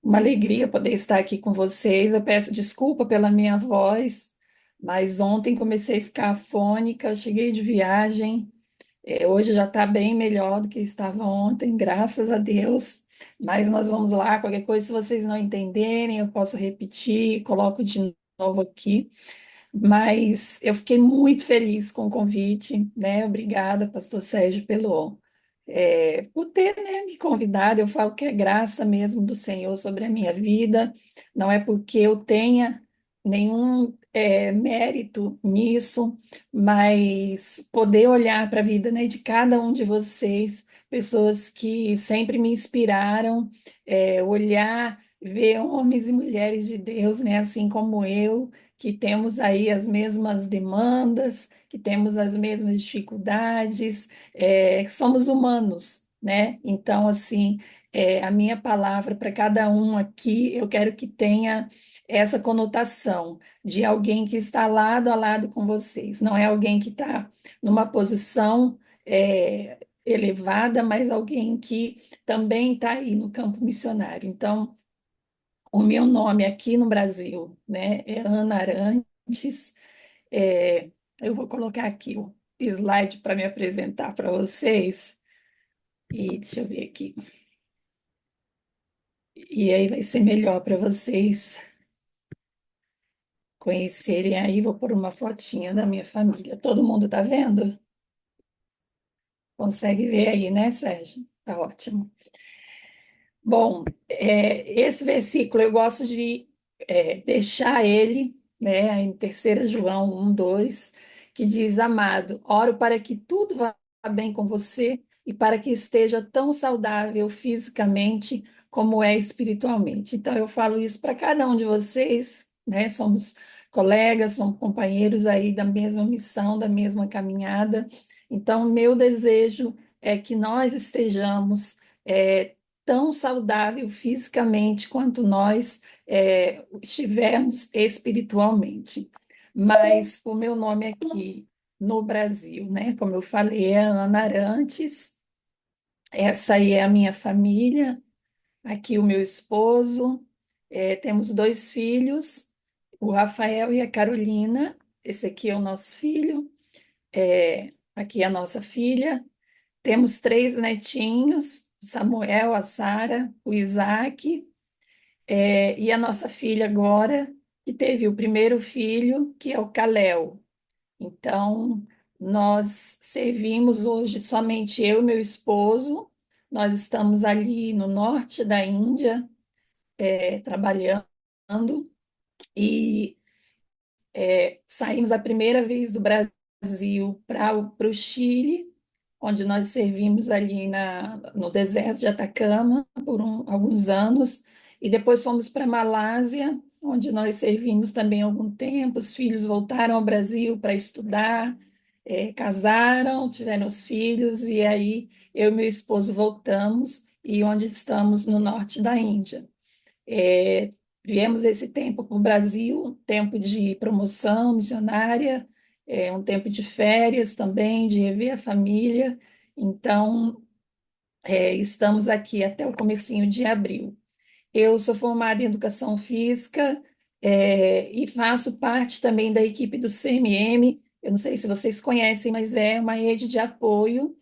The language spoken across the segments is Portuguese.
uma alegria poder estar aqui com vocês. Eu peço desculpa pela minha voz, mas ontem comecei a ficar afônica, cheguei de viagem. Hoje já está bem melhor do que estava ontem, graças a Deus. Mas nós vamos lá, qualquer coisa, se vocês não entenderem, eu posso repetir, coloco de novo aqui. Mas eu fiquei muito feliz com o convite, né? Obrigada, Pastor Sérgio, por ter, né, me convidado. Eu falo que é graça mesmo do Senhor sobre a minha vida. Não é porque eu tenha nenhum mérito nisso, mas poder olhar para a vida, né, de cada um de vocês, pessoas que sempre me inspiraram, olhar, ver homens e mulheres de Deus, né, assim como eu, que temos aí as mesmas demandas, que temos as mesmas dificuldades, somos humanos, né? Então, assim, a minha palavra para cada um aqui, eu quero que tenha essa conotação de alguém que está lado a lado com vocês, não é alguém que está numa posição elevada, mas alguém que também está aí no campo missionário. Então, o meu nome aqui no Brasil, né, é Ana Arantes. É, eu vou colocar aqui o slide para me apresentar para vocês. E deixa eu ver aqui. E aí vai ser melhor para vocês conhecerem aí. Vou pôr uma fotinha da minha família. Todo mundo tá vendo? Consegue ver aí, né, Sérgio? Tá ótimo. Bom, esse versículo eu gosto de deixar ele, né, em 3 João 1:2, que diz: Amado, oro para que tudo vá bem com você e para que esteja tão saudável fisicamente como é espiritualmente. Então, eu falo isso para cada um de vocês, né? Somos colegas, somos companheiros aí da mesma missão, da mesma caminhada. Então, meu desejo é que nós estejamos. Tão saudável fisicamente quanto nós estivermos espiritualmente. Mas o meu nome aqui no Brasil, né? Como eu falei, é Ana Arantes, essa aí é a minha família, aqui o meu esposo, temos 2 filhos, o Rafael e a Carolina, esse aqui é o nosso filho, aqui é a nossa filha, temos 3 netinhos, o Samuel, a Sara, o Isaac. E a nossa filha agora, que teve o primeiro filho, que é o Kalel. Então, nós servimos hoje somente eu e meu esposo. Nós estamos ali no norte da Índia, trabalhando, e saímos a primeira vez do Brasil para o Chile, onde nós servimos ali no deserto de Atacama por alguns anos, e depois fomos para a Malásia, onde nós servimos também algum tempo. Os filhos voltaram ao Brasil para estudar, casaram, tiveram os filhos, e aí eu e meu esposo voltamos, e onde estamos no norte da Índia. É, Viemos esse tempo para o Brasil, um tempo de promoção missionária, um tempo de férias também, de rever a família. Então, estamos aqui até o comecinho de abril. Eu sou formada em Educação Física, e faço parte também da equipe do CMM. Eu não sei se vocês conhecem, mas é uma rede de apoio,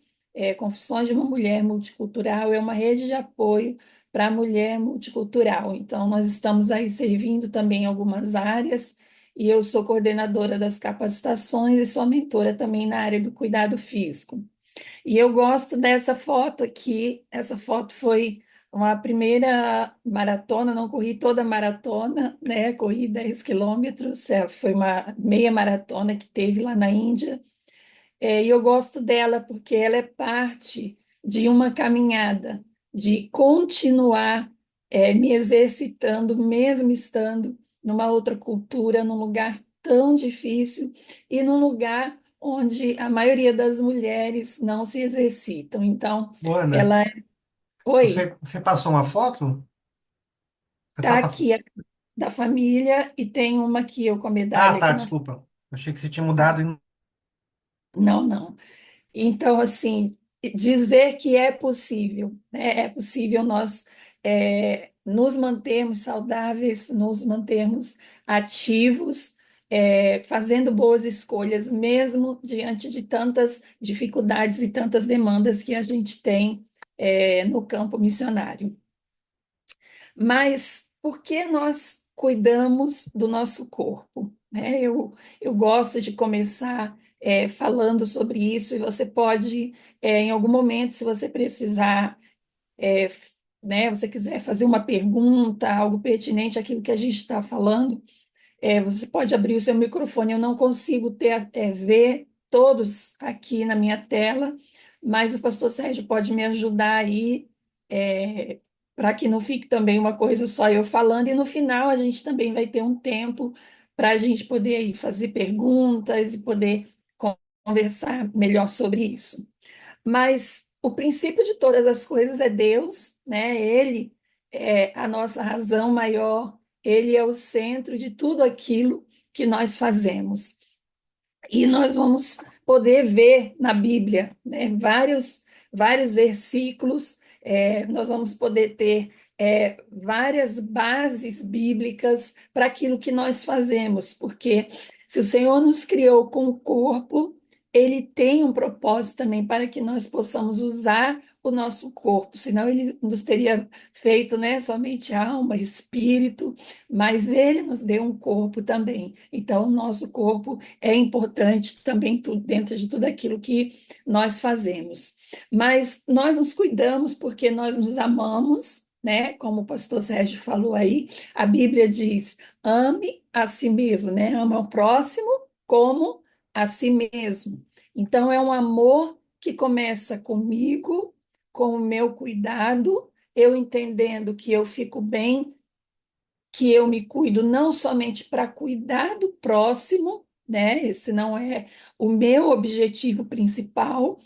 Confissões de uma Mulher Multicultural, é uma rede de apoio para a mulher multicultural. Então, nós estamos aí servindo também em algumas áreas, e eu sou coordenadora das capacitações e sou mentora também na área do cuidado físico. E eu gosto dessa foto aqui. Essa foto foi uma primeira maratona, não corri toda a maratona, né? Corri 10 quilômetros, foi uma meia maratona que teve lá na Índia. E eu gosto dela porque ela é parte de uma caminhada, de continuar me exercitando, mesmo estando numa outra cultura, num lugar tão difícil e num lugar onde a maioria das mulheres não se exercitam. Então, Ô, Ana, ela é. Oi, você passou uma foto? Você tá tá passando? aqui da família, e tem uma aqui, eu com a Ah, medalha tá, aqui na. desculpa. Eu achei que você tinha mudado. Não, não. Então, assim, dizer que é possível, né? É possível nós nos mantermos saudáveis, nos mantermos ativos, fazendo boas escolhas, mesmo diante de tantas dificuldades e tantas demandas que a gente tem, no campo missionário. Mas por que nós cuidamos do nosso corpo, né? Eu gosto de começar falando sobre isso, e você pode, em algum momento, se você precisar, é, né, você quiser fazer uma pergunta, algo pertinente àquilo que a gente está falando, você pode abrir o seu microfone. Eu não consigo ver todos aqui na minha tela, mas o pastor Sérgio pode me ajudar aí, para que não fique também uma coisa só eu falando, e no final a gente também vai ter um tempo para a gente poder aí fazer perguntas e poder conversar melhor sobre isso. Mas o princípio de todas as coisas é Deus, né? Ele é a nossa razão maior, ele é o centro de tudo aquilo que nós fazemos. E nós vamos poder ver na Bíblia, né, vários versículos, nós vamos poder ter várias bases bíblicas para aquilo que nós fazemos, porque se o Senhor nos criou com o corpo, ele tem um propósito também para que nós possamos usar o nosso corpo, senão ele nos teria feito, né, somente alma, espírito, mas ele nos deu um corpo também. Então, o nosso corpo é importante também dentro de tudo aquilo que nós fazemos. Mas nós nos cuidamos porque nós nos amamos, né? Como o pastor Sérgio falou aí, a Bíblia diz: ame a si mesmo, né? Ama o próximo como a si mesmo. Então, é um amor que começa comigo, com o meu cuidado, eu entendendo que eu fico bem, que eu me cuido não somente para cuidar do próximo, né? Esse não é o meu objetivo principal.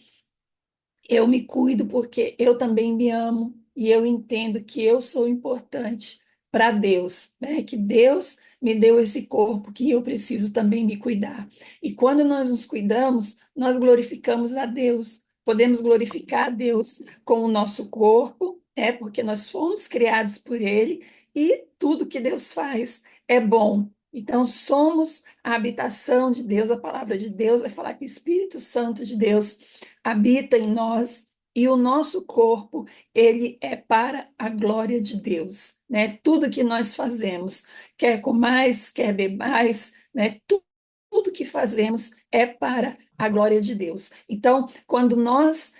Eu me cuido porque eu também me amo e eu entendo que eu sou importante para Deus, né? Que Deus me deu esse corpo que eu preciso também me cuidar. E quando nós nos cuidamos, nós glorificamos a Deus. Podemos glorificar a Deus com o nosso corpo, porque nós fomos criados por Ele e tudo que Deus faz é bom. Então, somos a habitação de Deus, a palavra de Deus vai falar que o Espírito Santo de Deus habita em nós, e o nosso corpo, ele é para a glória de Deus, né? Tudo que nós fazemos, quer comais, quer bebais, né? Tudo que fazemos é para a glória de Deus. Então, quando nós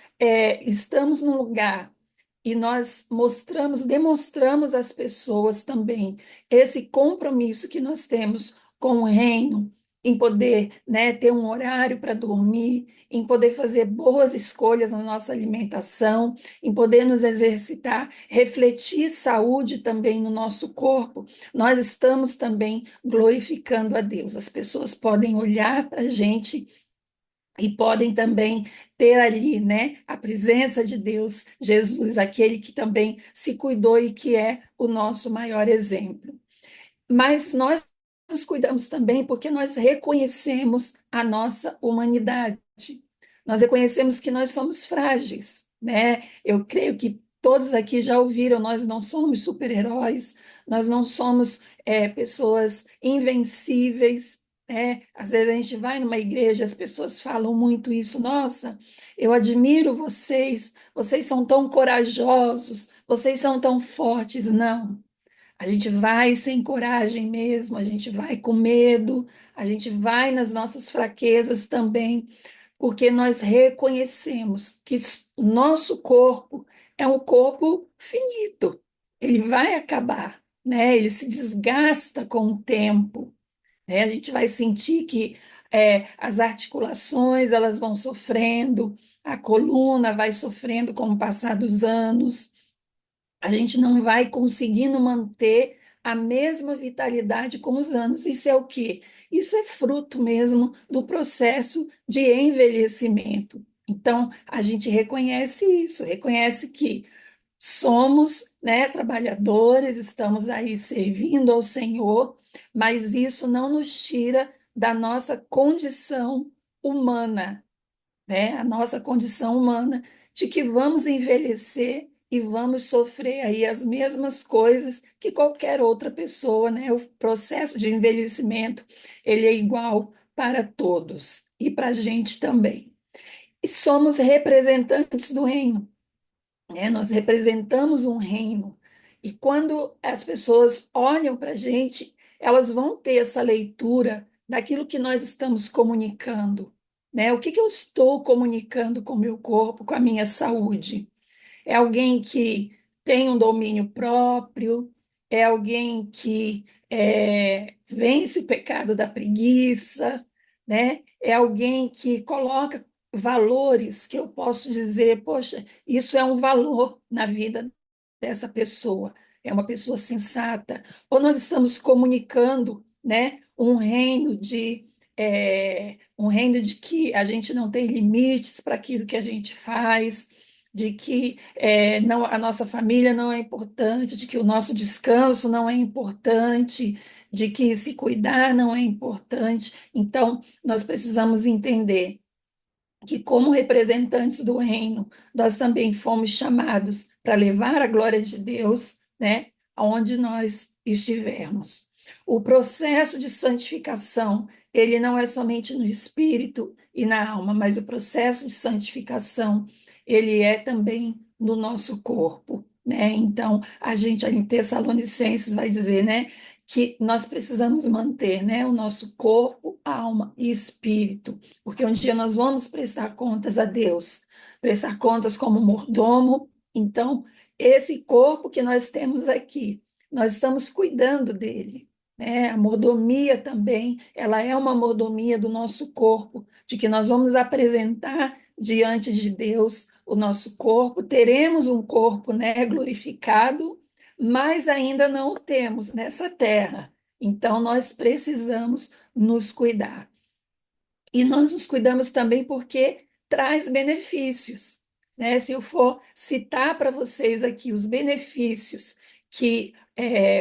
estamos num lugar e nós demonstramos às pessoas também esse compromisso que nós temos com o reino, em poder, né, ter um horário para dormir, em poder fazer boas escolhas na nossa alimentação, em poder nos exercitar, refletir saúde também no nosso corpo, nós estamos também glorificando a Deus. As pessoas podem olhar para a gente e podem também ter ali, né, a presença de Deus, Jesus, aquele que também se cuidou e que é o nosso maior exemplo. Mas nós nos cuidamos também porque nós reconhecemos a nossa humanidade. Nós reconhecemos que nós somos frágeis, né? Eu creio que todos aqui já ouviram, nós não somos super-heróis, nós não somos pessoas invencíveis, né? Às vezes a gente vai numa igreja, as pessoas falam muito isso: nossa, eu admiro vocês, vocês são tão corajosos, vocês são tão fortes. Não, a gente vai sem coragem mesmo, a gente vai com medo, a gente vai nas nossas fraquezas também, porque nós reconhecemos que o nosso corpo é um corpo finito, ele vai acabar, né? Ele se desgasta com o tempo, né? A gente vai sentir que as articulações elas vão sofrendo, a coluna vai sofrendo com o passar dos anos, a gente não vai conseguindo manter a mesma vitalidade com os anos. Isso é o quê? Isso é fruto mesmo do processo de envelhecimento. Então, a gente reconhece isso, reconhece que somos, né, trabalhadores, estamos aí servindo ao Senhor, mas isso não nos tira da nossa condição humana, né? A nossa condição humana de que vamos envelhecer e vamos sofrer aí as mesmas coisas que qualquer outra pessoa, né? O processo de envelhecimento, ele é igual para todos e para a gente também. E somos representantes do reino, né? Nós representamos um reino. E quando as pessoas olham para a gente, elas vão ter essa leitura daquilo que nós estamos comunicando, né? O que que eu estou comunicando com o meu corpo, com a minha saúde? É alguém que tem um domínio próprio, é alguém que vence o pecado da preguiça, né? É alguém que coloca valores que eu posso dizer, poxa, isso é um valor na vida dessa pessoa, é uma pessoa sensata, ou nós estamos comunicando, né, um reino de que a gente não tem limites para aquilo que a gente faz, de que não, a nossa família não é importante, de que o nosso descanso não é importante, de que se cuidar não é importante. Então, nós precisamos entender que, como representantes do reino, nós também fomos chamados para levar a glória de Deus, né, aonde nós estivermos. O processo de santificação, ele não é somente no espírito e na alma, mas o processo de santificação, ele é também no nosso corpo, né? Então, a gente ali em Tessalonicenses vai dizer, né, que nós precisamos manter, né, o nosso corpo, alma e espírito, porque um dia nós vamos prestar contas a Deus, prestar contas como mordomo. Então, esse corpo que nós temos aqui, nós estamos cuidando dele, né? A mordomia também, ela é uma mordomia do nosso corpo, de que nós vamos apresentar diante de Deus o nosso corpo, teremos um corpo, né, glorificado, mas ainda não o temos nessa terra. Então, nós precisamos nos cuidar. E nós nos cuidamos também porque traz benefícios, né? Se eu for citar para vocês aqui os benefícios que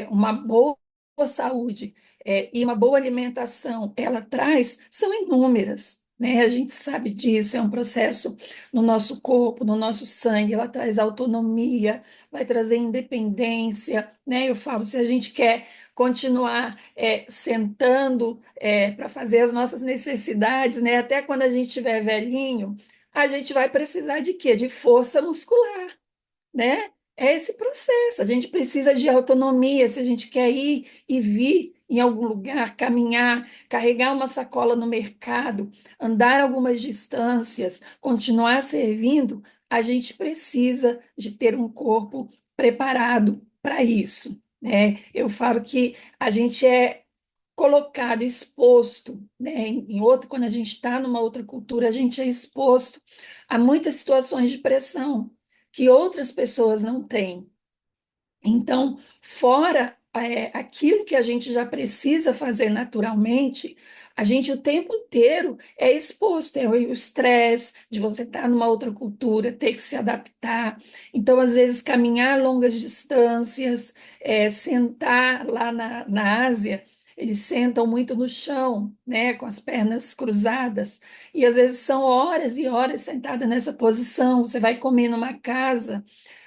uma boa saúde e uma boa alimentação ela traz, são inúmeras, né? A gente sabe disso, é um processo no nosso corpo, no nosso sangue, ela traz autonomia, vai trazer independência, né? Eu falo, se a gente quer continuar sentando para fazer as nossas necessidades, né? Até quando a gente estiver velhinho, a gente vai precisar de quê? De força muscular, né? É esse processo. A gente precisa de autonomia se a gente quer ir e vir em algum lugar, caminhar, carregar uma sacola no mercado, andar algumas distâncias, continuar servindo, a gente precisa de ter um corpo preparado para isso, né? Eu falo que a gente é colocado, exposto, né? Em outro, quando a gente está numa outra cultura, a gente é exposto a muitas situações de pressão que outras pessoas não têm. Então, fora aquilo que a gente já precisa fazer naturalmente, a gente o tempo inteiro é exposto, é o estresse de você estar numa outra cultura, ter que se adaptar. Então, às vezes, caminhar longas distâncias, sentar lá na Ásia, eles sentam muito no chão, né, com as pernas cruzadas, e às vezes são horas e horas sentada nessa posição. Você vai comer numa casa.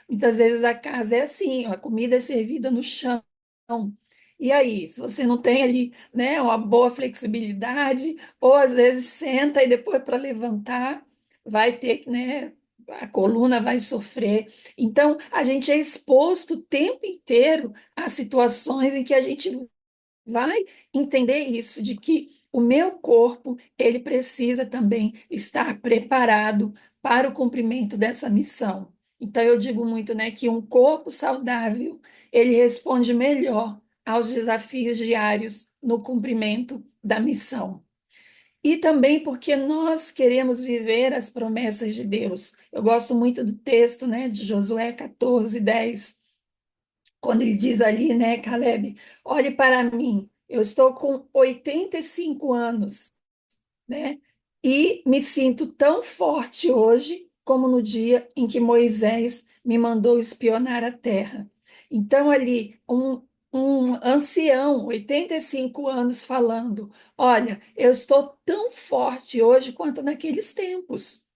Muitas vezes a casa é assim, a comida é servida no chão. E aí, se você não tem ali, né, uma boa flexibilidade, ou às vezes senta e depois para levantar vai ter que, né, a coluna vai sofrer. Então, a gente é exposto o tempo inteiro a situações em que a gente vai entender isso, de que o meu corpo, ele precisa também estar preparado para o cumprimento dessa missão. Então, eu digo muito, né, que um corpo saudável, ele responde melhor aos desafios diários no cumprimento da missão. E também porque nós queremos viver as promessas de Deus. Eu gosto muito do texto, né, de Josué 14:10, quando ele diz ali, né, Caleb, olhe para mim, eu estou com 85 anos, né, e me sinto tão forte hoje como no dia em que Moisés me mandou espionar a terra. Então, ali, um ancião, 85 anos, falando: olha, eu estou tão forte hoje quanto naqueles tempos.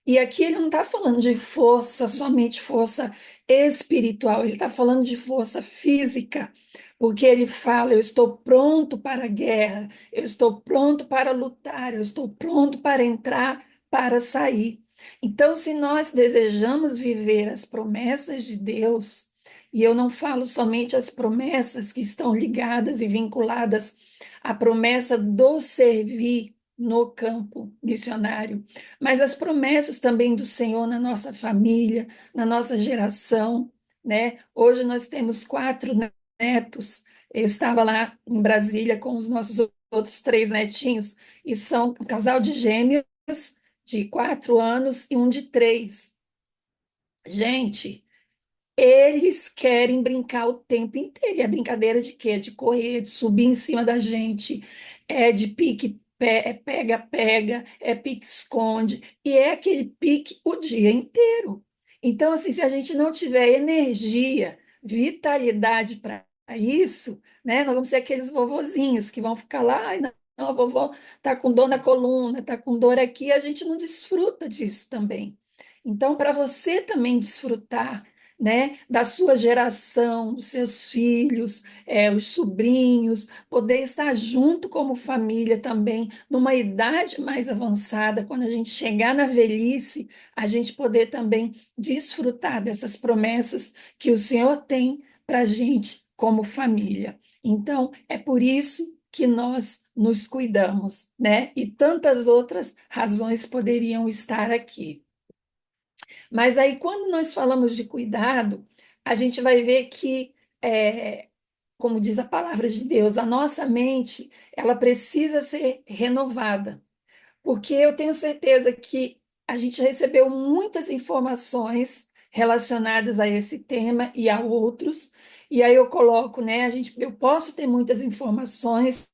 E aqui ele não está falando de força, somente força espiritual, ele está falando de força física, porque ele fala: eu estou pronto para a guerra, eu estou pronto para lutar, eu estou pronto para entrar, para sair. Então, se nós desejamos viver as promessas de Deus, e eu não falo somente as promessas que estão ligadas e vinculadas à promessa do servir no campo missionário, mas as promessas também do Senhor na nossa família, na nossa geração, né? Hoje nós temos 4 netos. Eu estava lá em Brasília com os nossos outros 3 netinhos, e são um casal de gêmeos de 4 anos e um de 3. Gente, eles querem brincar o tempo inteiro. E é brincadeira de quê? De correr, de subir em cima da gente, é de pique, é pega-pega, é pique-esconde, e é aquele pique o dia inteiro. Então, assim, se a gente não tiver energia, vitalidade para isso, né, nós vamos ser aqueles vovozinhos que vão ficar lá: ai, não, não, a vovó está com dor na coluna, está com dor aqui, a gente não desfruta disso também. Então, para você também desfrutar, né, da sua geração, dos seus filhos, os sobrinhos, poder estar junto como família também, numa idade mais avançada, quando a gente chegar na velhice, a gente poder também desfrutar dessas promessas que o Senhor tem para a gente como família. Então, é por isso que nós nos cuidamos, né? E tantas outras razões poderiam estar aqui. Mas aí, quando nós falamos de cuidado, a gente vai ver que, como diz a palavra de Deus, a nossa mente, ela precisa ser renovada, porque eu tenho certeza que a gente recebeu muitas informações relacionadas a esse tema e a outros, e aí eu coloco, né, eu posso ter muitas informações,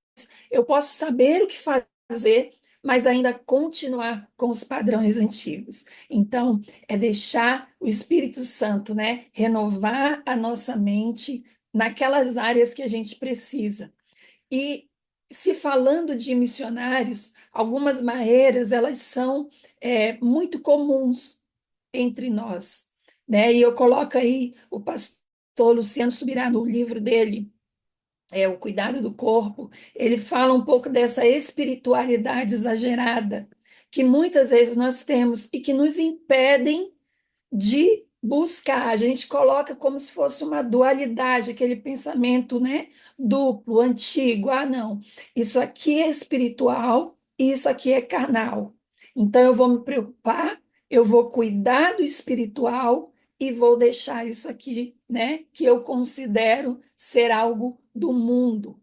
eu posso saber o que fazer, mas ainda continuar com os padrões antigos. Então, é deixar o Espírito Santo, né, renovar a nossa mente naquelas áreas que a gente precisa. E se falando de missionários, algumas barreiras elas são muito comuns entre nós, né? E eu coloco aí o pastor Luciano Subirá no livro dele, O Cuidado do Corpo. Ele fala um pouco dessa espiritualidade exagerada que muitas vezes nós temos e que nos impedem de buscar. A gente coloca como se fosse uma dualidade, aquele pensamento, né, duplo, antigo. Ah, não, isso aqui é espiritual e isso aqui é carnal. Então eu vou me preocupar, eu vou cuidar do espiritual e vou deixar isso aqui, né, que eu considero ser algo do mundo.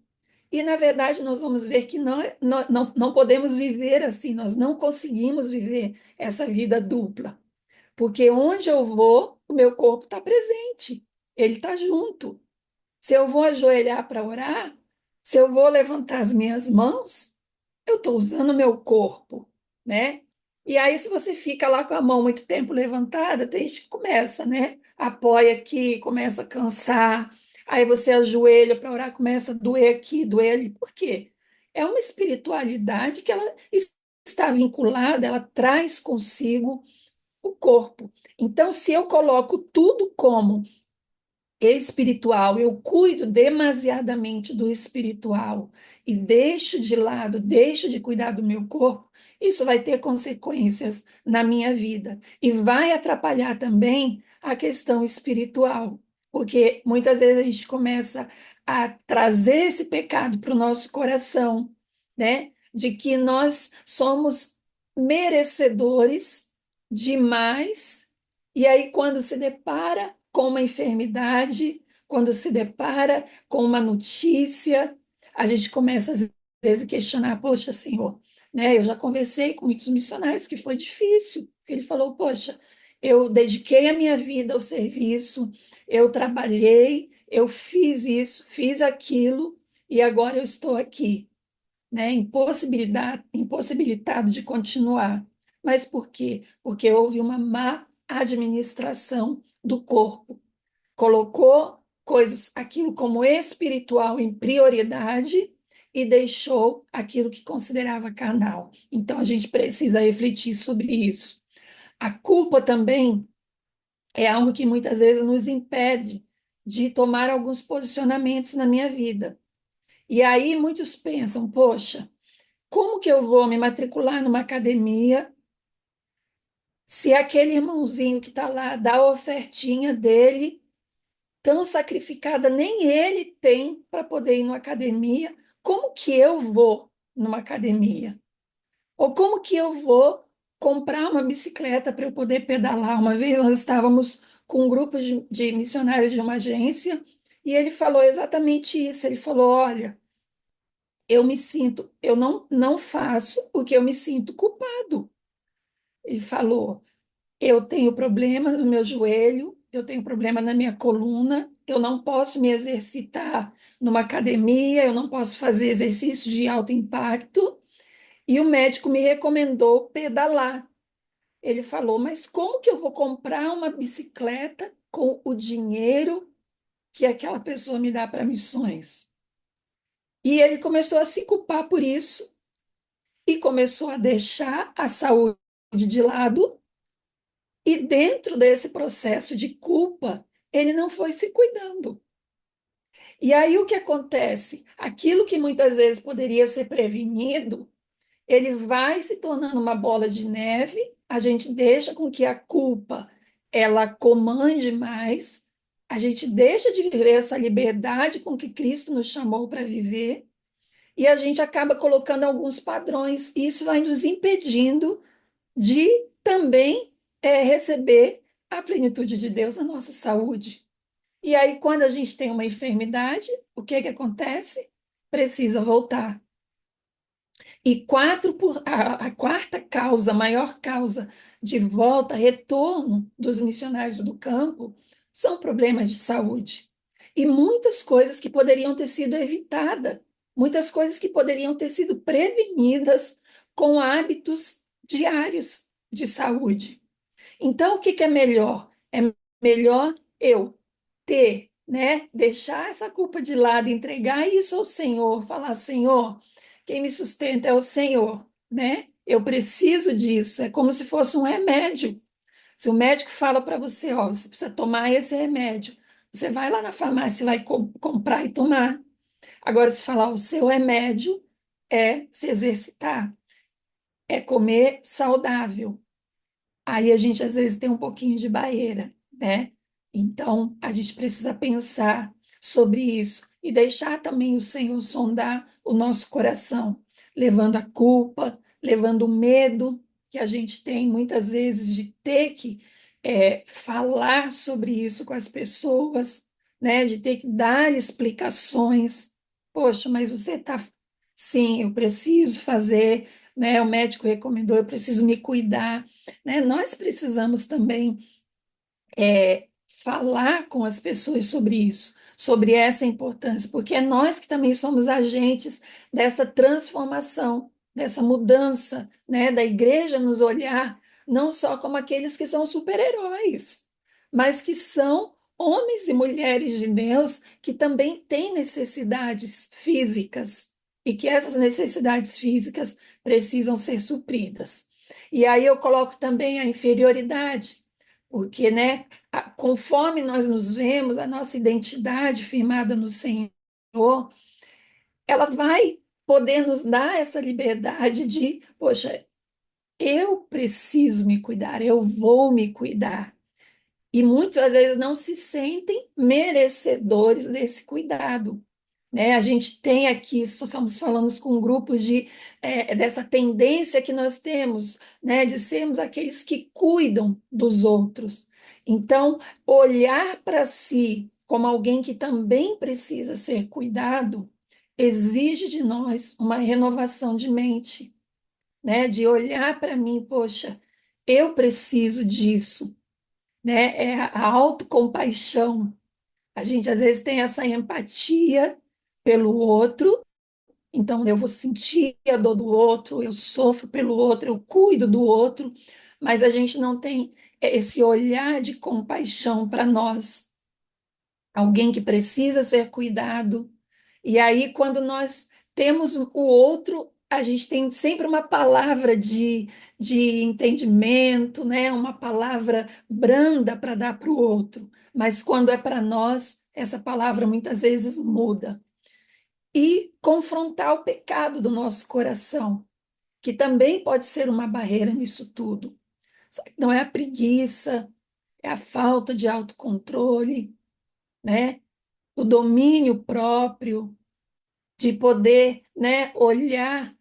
E, na verdade, nós vamos ver que não podemos viver assim, nós não conseguimos viver essa vida dupla. Porque onde eu vou, o meu corpo está presente, ele está junto. Se eu vou ajoelhar para orar, se eu vou levantar as minhas mãos, eu estou usando o meu corpo, né? E aí, se você fica lá com a mão muito tempo levantada, tem gente que começa, né? Apoia aqui, começa a cansar. Aí você ajoelha para orar, começa a doer aqui, doer ali. Por quê? É uma espiritualidade que ela está vinculada, ela traz consigo o corpo. Então, se eu coloco tudo como espiritual, eu cuido demasiadamente do espiritual e deixo de lado, deixo de cuidar do meu corpo, isso vai ter consequências na minha vida e vai atrapalhar também a questão espiritual, porque muitas vezes a gente começa a trazer esse pecado para o nosso coração, né? De que nós somos merecedores demais, e aí quando se depara com uma enfermidade, quando se depara com uma notícia, a gente começa às vezes a questionar: poxa, Senhor, né? Eu já conversei com muitos missionários que foi difícil. Ele falou: poxa, eu dediquei a minha vida ao serviço, eu trabalhei, eu fiz isso, fiz aquilo, e agora eu estou aqui, né? Impossibilitado de continuar. Mas por quê? Porque houve uma má administração do corpo, colocou coisas, aquilo como espiritual em prioridade e deixou aquilo que considerava carnal. Então a gente precisa refletir sobre isso. A culpa também é algo que muitas vezes nos impede de tomar alguns posicionamentos na minha vida. E aí muitos pensam, poxa, como que eu vou me matricular numa academia se aquele irmãozinho que está lá dá a ofertinha dele tão sacrificada, nem ele tem para poder ir numa academia? Como que eu vou numa academia? Ou como que eu vou comprar uma bicicleta para eu poder pedalar? Uma vez nós estávamos com um grupo de missionários de uma agência e ele falou exatamente isso. Ele falou: Olha, eu não faço porque eu me sinto culpado. Ele falou: Eu tenho problema no meu joelho, eu tenho problema na minha coluna, eu não posso me exercitar numa academia, eu não posso fazer exercícios de alto impacto. E o médico me recomendou pedalar. Ele falou: Mas como que eu vou comprar uma bicicleta com o dinheiro que aquela pessoa me dá para missões? E ele começou a se culpar por isso e começou a deixar a saúde de lado. E dentro desse processo de culpa, ele não foi se cuidando. E aí o que acontece? Aquilo que muitas vezes poderia ser prevenido, ele vai se tornando uma bola de neve, a gente deixa com que a culpa ela comande mais, a gente deixa de viver essa liberdade com que Cristo nos chamou para viver, e a gente acaba colocando alguns padrões, e isso vai nos impedindo de também receber a plenitude de Deus na nossa saúde. E aí, quando a gente tem uma enfermidade, o que que acontece? Precisa voltar. E a quarta causa, a maior causa de volta, retorno dos missionários do campo, são problemas de saúde. E muitas coisas que poderiam ter sido evitadas, muitas coisas que poderiam ter sido prevenidas com hábitos diários de saúde. Então, o que que é melhor? É melhor eu ter, né, deixar essa culpa de lado, entregar isso ao Senhor, falar, Senhor, quem me sustenta é o Senhor, né? Eu preciso disso, é como se fosse um remédio. Se o médico fala para você, ó, você precisa tomar esse remédio, você vai lá na farmácia e vai comprar e tomar. Agora, se falar o seu remédio é se exercitar, é comer saudável, aí a gente às vezes tem um pouquinho de barreira, né? Então, a gente precisa pensar sobre isso e deixar também o Senhor sondar o nosso coração, levando a culpa, levando o medo que a gente tem muitas vezes de ter que falar sobre isso com as pessoas, né? De ter que dar explicações. Poxa, mas você está. Sim, eu preciso fazer, né? O médico recomendou, eu preciso me cuidar, né? Nós precisamos também falar com as pessoas sobre isso, sobre essa importância, porque é nós que também somos agentes dessa transformação, dessa mudança, né? Da igreja nos olhar não só como aqueles que são super-heróis, mas que são homens e mulheres de Deus que também têm necessidades físicas e que essas necessidades físicas precisam ser supridas. E aí eu coloco também a inferioridade, porque, né, conforme nós nos vemos, a nossa identidade firmada no Senhor, ela vai poder nos dar essa liberdade de, poxa, eu preciso me cuidar, eu vou me cuidar. E muitas vezes não se sentem merecedores desse cuidado, né? A gente tem aqui, estamos falando com grupos dessa tendência que nós temos, né, de sermos aqueles que cuidam dos outros. Então, olhar para si como alguém que também precisa ser cuidado exige de nós uma renovação de mente, né? De olhar para mim, poxa, eu preciso disso, né? É a autocompaixão. A gente às vezes tem essa empatia pelo outro, então eu vou sentir a dor do outro, eu sofro pelo outro, eu cuido do outro, mas a gente não tem esse olhar de compaixão para nós, alguém que precisa ser cuidado. E aí, quando nós temos o outro a gente tem sempre uma palavra de entendimento, né? Uma palavra branda para dar para o outro, mas quando é para nós, essa palavra muitas vezes muda. E confrontar o pecado do nosso coração, que também pode ser uma barreira nisso tudo. Não é a preguiça, é a falta de autocontrole, né? O domínio próprio, de poder, né, olhar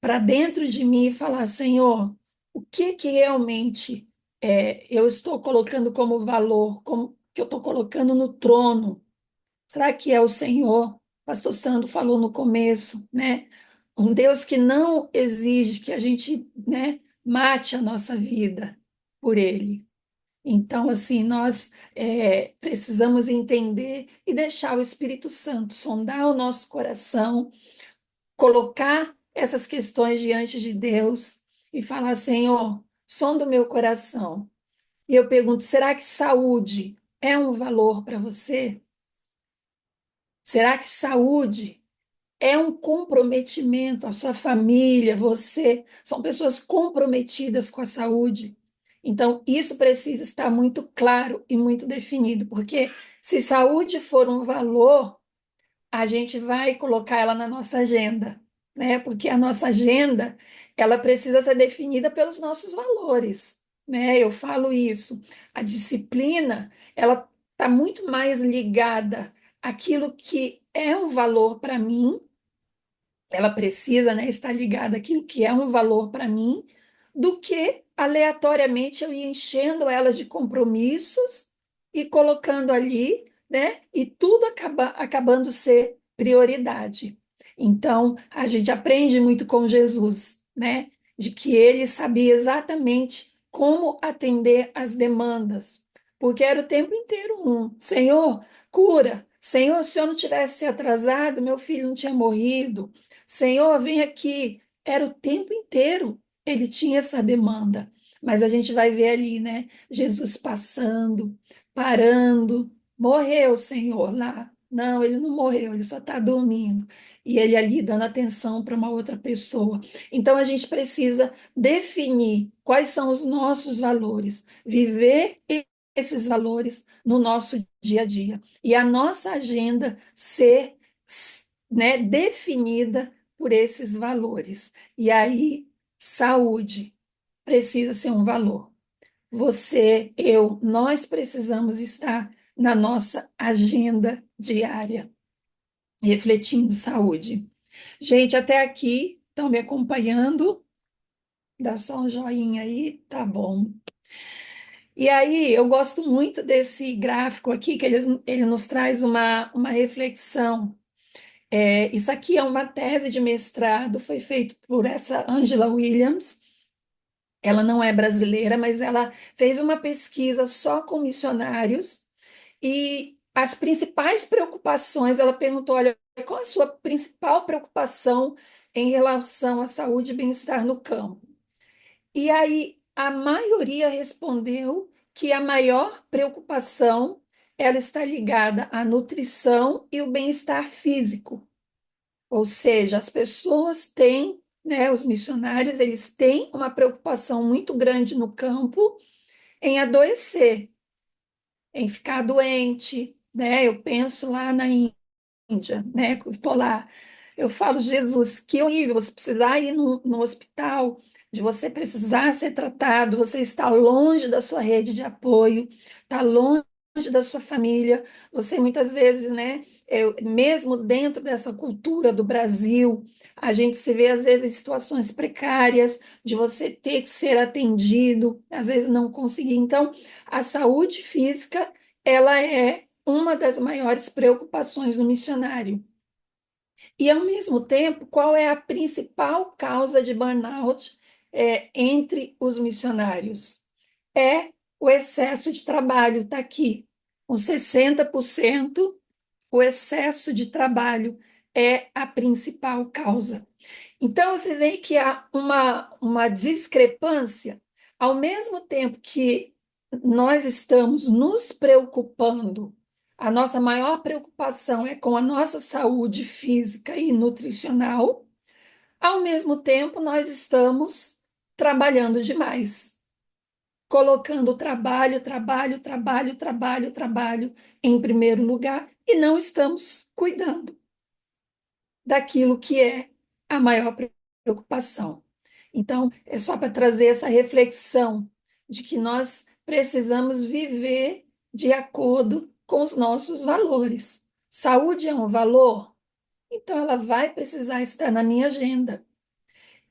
para dentro de mim e falar, Senhor, o que que realmente eu estou colocando como valor, como que eu estou colocando no trono? Será que é o Senhor? Pastor Sandro falou no começo, né? Um Deus que não exige que a gente, né, mate a nossa vida por Ele. Então, assim, nós precisamos entender e deixar o Espírito Santo sondar o nosso coração, colocar essas questões diante de Deus e falar: Senhor, sonda o meu coração. E eu pergunto: será que saúde é um valor para você? Será que saúde é um comprometimento? A sua família, você, são pessoas comprometidas com a saúde. Então, isso precisa estar muito claro e muito definido, porque se saúde for um valor, a gente vai colocar ela na nossa agenda, né? Porque a nossa agenda, ela precisa ser definida pelos nossos valores, né? Eu falo isso. A disciplina, ela está muito mais ligada àquilo que é um valor para mim, ela precisa, né, estar ligada àquilo que é um valor para mim, do que aleatoriamente eu ir enchendo ela de compromissos e colocando ali, né, e tudo acabando ser prioridade. Então, a gente aprende muito com Jesus, né, de que ele sabia exatamente como atender às demandas, porque era o tempo inteiro Senhor, cura. Senhor, se eu não tivesse se atrasado, meu filho não tinha morrido. Senhor, vem aqui. Era o tempo inteiro. Ele tinha essa demanda. Mas a gente vai ver ali, né? Jesus passando, parando. Morreu, Senhor, lá. Não, ele não morreu, ele só está dormindo. E ele ali dando atenção para uma outra pessoa. Então a gente precisa definir quais são os nossos valores, viver esses valores no nosso dia a dia. E a nossa agenda ser, né, definida por esses valores. E aí, saúde precisa ser um valor. Você, eu, nós precisamos estar na nossa agenda diária, refletindo saúde. Gente, até aqui, estão me acompanhando? Dá só um joinha aí, tá bom. E aí, eu gosto muito desse gráfico aqui, que ele nos traz uma reflexão. Isso aqui é uma tese de mestrado, foi feito por essa Angela Williams. Ela não é brasileira, mas ela fez uma pesquisa só com missionários e as principais preocupações, ela perguntou, olha, qual a sua principal preocupação em relação à saúde e bem-estar no campo? E aí a maioria respondeu que a maior preocupação ela está ligada à nutrição e o bem-estar físico. Ou seja, as pessoas têm, né, os missionários, eles têm uma preocupação muito grande no campo em adoecer, em ficar doente, né? Eu penso lá na Índia, né? Eu estou lá, eu falo, Jesus, que horrível você precisar ir no hospital, de você precisar ser tratado, você está longe da sua rede de apoio, está longe da sua família, você muitas vezes, né, mesmo dentro dessa cultura do Brasil, a gente se vê às vezes em situações precárias, de você ter que ser atendido, às vezes não conseguir. Então, a saúde física, ela é uma das maiores preocupações do missionário. E, ao mesmo tempo, qual é a principal causa de burnout entre os missionários? É o excesso de trabalho, está aqui. Com 60%, o excesso de trabalho é a principal causa. Então, vocês veem que há uma discrepância, ao mesmo tempo que nós estamos nos preocupando, a nossa maior preocupação é com a nossa saúde física e nutricional, Ao mesmo tempo, nós estamos trabalhando demais, colocando trabalho, trabalho, trabalho, trabalho, trabalho em primeiro lugar e não estamos cuidando daquilo que é a maior preocupação. Então, é só para trazer essa reflexão de que nós precisamos viver de acordo com os nossos valores. Saúde é um valor, então ela vai precisar estar na minha agenda.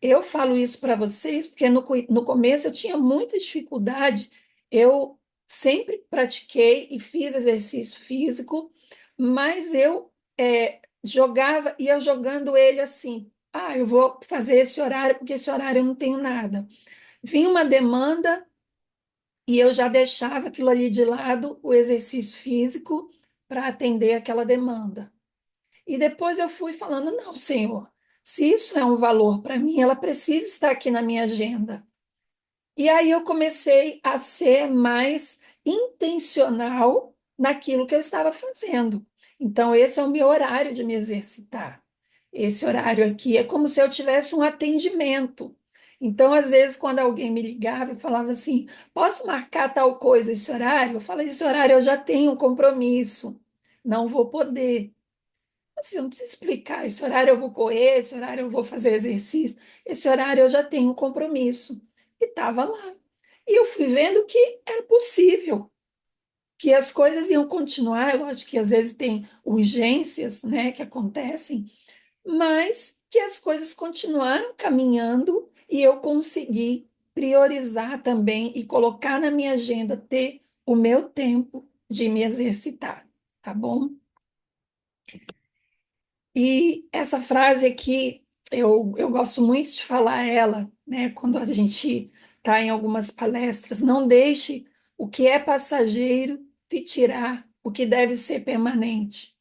Eu falo isso para vocês porque no começo eu tinha muita dificuldade. Eu sempre pratiquei e fiz exercício físico, mas eu jogava, ia jogando ele assim. Ah, eu vou fazer esse horário porque esse horário eu não tenho nada. Vinha uma demanda e eu já deixava aquilo ali de lado, o exercício físico, para atender aquela demanda. E depois eu fui falando: não, Senhor, se isso é um valor para mim, ela precisa estar aqui na minha agenda. E aí eu comecei a ser mais intencional naquilo que eu estava fazendo. Então, esse é o meu horário de me exercitar. Esse horário aqui é como se eu tivesse um atendimento. Então, às vezes, quando alguém me ligava e falava assim: posso marcar tal coisa esse horário? Eu falei: esse horário eu já tenho um compromisso, não vou poder. Assim, eu não preciso explicar. Esse horário eu vou correr, esse horário eu vou fazer exercício, esse horário eu já tenho um compromisso. E estava lá. E eu fui vendo que era possível, que as coisas iam continuar. É lógico que às vezes tem urgências, né, que acontecem, mas que as coisas continuaram caminhando e eu consegui priorizar também e colocar na minha agenda ter o meu tempo de me exercitar, tá bom? E essa frase aqui, eu gosto muito de falar ela, né, quando a gente está em algumas palestras: não deixe o que é passageiro te tirar o que deve ser permanente,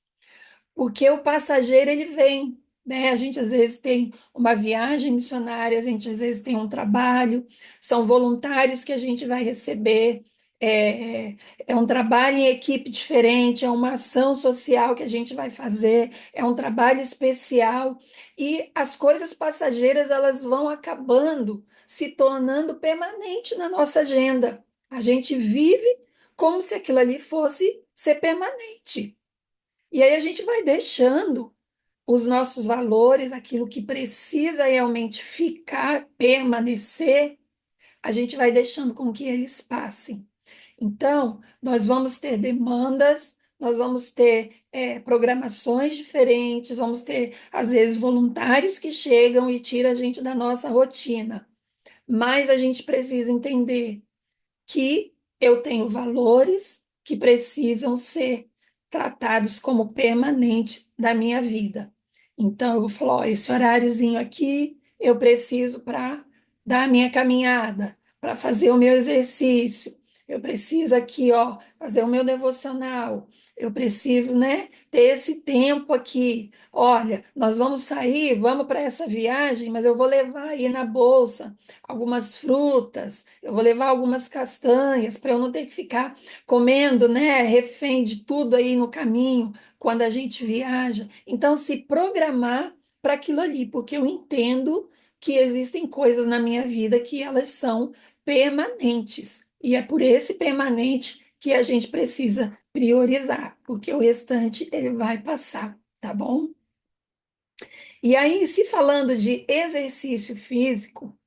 porque o passageiro ele vem, né? A gente às vezes tem uma viagem missionária, a gente às vezes tem um trabalho, são voluntários que a gente vai receber, é, é um trabalho em equipe diferente, é uma ação social que a gente vai fazer, é um trabalho especial e as coisas passageiras elas vão acabando se tornando permanente na nossa agenda. A gente vive como se aquilo ali fosse ser permanente. E aí a gente vai deixando os nossos valores, aquilo que precisa realmente ficar, permanecer, a gente vai deixando com que eles passem. Então, nós vamos ter demandas, nós vamos ter programações diferentes, vamos ter, às vezes, voluntários que chegam e tiram a gente da nossa rotina. Mas a gente precisa entender que eu tenho valores que precisam ser tratados como permanentes da minha vida. Então, eu vou falar: ó, esse horáriozinho aqui eu preciso para dar a minha caminhada, para fazer o meu exercício. Eu preciso aqui, ó, fazer o meu devocional. Eu preciso, né, ter esse tempo aqui. Olha, nós vamos sair, vamos para essa viagem, mas eu vou levar aí na bolsa algumas frutas, eu vou levar algumas castanhas para eu não ter que ficar comendo, né, refém de tudo aí no caminho quando a gente viaja. Então, se programar para aquilo ali, porque eu entendo que existem coisas na minha vida que elas são permanentes. E é por esse permanente que a gente precisa priorizar, porque o restante ele vai passar, tá bom? E aí, se falando de exercício físico,